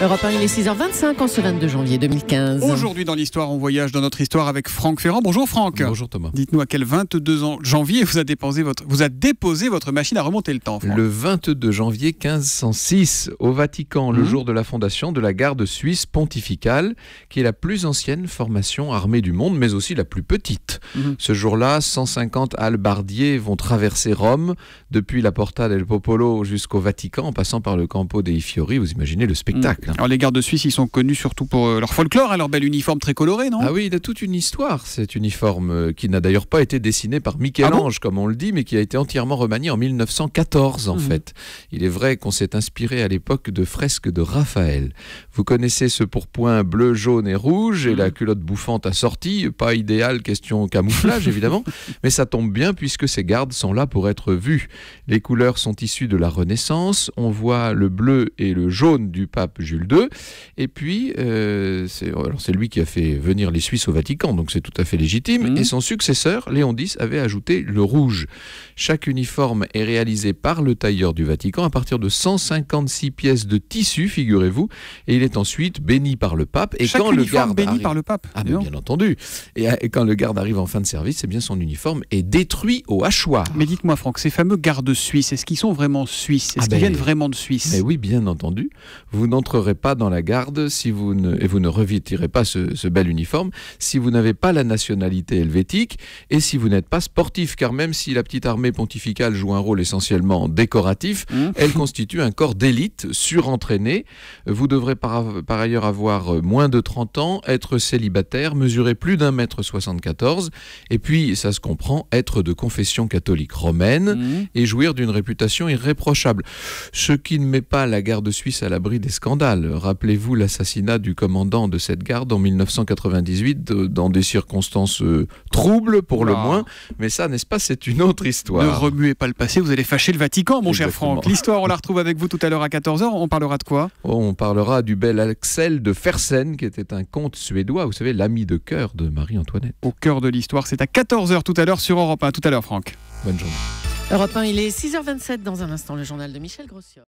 Europe 1, il est 6h25 en ce 22 janvier 2015. Aujourd'hui dans l'histoire, on voyage dans notre histoire avec Franck Ferrand. Bonjour Franck. Bonjour Thomas. Dites-nous à quel 22 janvier vous a déposé votre machine à remonter le temps, Franck. Le 22 janvier 1506, au Vatican, le jour de la fondation de la garde suisse pontificale, qui est la plus ancienne formation armée du monde, mais aussi la plus petite. Ce jour-là, 150 hallebardiers vont traverser Rome, depuis la Porta del Popolo jusqu'au Vatican, en passant par le Campo dei Fiori. Vous imaginez le spectacle. Alors les gardes suisses, ils sont connus surtout pour leur folklore, leur bel uniforme très coloré, non ? Ah oui, il a toute une histoire, cet uniforme, qui n'a d'ailleurs pas été dessiné par Michel-Ange, comme on le dit, mais qui a été entièrement remanié en 1914, en fait. Il est vrai qu'on s'est inspiré à l'époque de fresques de Raphaël. Vous connaissez ce pourpoint bleu, jaune et rouge, et la culotte bouffante assortie, pas idéal, question camouflage, évidemment, mais ça tombe bien, puisque ces gardes sont là pour être vus. Les couleurs sont issues de la Renaissance, on voit le bleu et le jaune du pape Jules II, et puis c'est lui qui a fait venir les Suisses au Vatican, donc c'est tout à fait légitime, et son successeur, Léon X, avait ajouté le rouge. Chaque uniforme est réalisé par le tailleur du Vatican à partir de 156 pièces de tissu, figurez-vous, et il est ensuite béni par le pape. Et chaque quand uniforme le garde béni arrive... par le pape. Ah mais bien entendu. Et quand le garde arrive en fin de service, eh bien son uniforme est détruit au hachoir. Mais dites-moi Franck, ces fameux gardes suisses, est-ce qu'ils sont vraiment suisses ? Est-ce qu'ils viennent vraiment de Suisse ? Mais oui, bien entendu. Vous n'entrerez pas dans la garde et vous ne revêtirez pas ce bel uniforme si vous n'avez pas la nationalité helvétique et si vous n'êtes pas sportif, car même si la petite armée pontificale joue un rôle essentiellement décoratif, elle constitue un corps d'élite surentraîné. Vous devrez par ailleurs avoir moins de 30 ans, être célibataire, mesurer plus d'1,74 m et puis, ça se comprend, être de confession catholique romaine et jouir d'une réputation irréprochable. Ce qui ne met pas la garde suisse à l'abri des scandales. Rappelez-vous l'assassinat du commandant de cette garde en 1998 dans des circonstances troubles pour le moins, mais ça, n'est-ce pas, c'est une autre histoire. Ne remuez pas le passé, vous allez fâcher le Vatican, mon cher Exactement. Franck. L'histoire, on la retrouve avec vous tout à l'heure à 14h. On parlera de quoi ? On parlera du bel Axel de Fersen, qui était un comte suédois, vous savez, l'ami de cœur de Marie-Antoinette. Au cœur de l'histoire, c'est à 14h tout à l'heure sur Europe 1. Tout à l'heure, Franck. Bonne journée. Europe 1, il est 6h27 dans un instant, le journal de Michel Grossiot.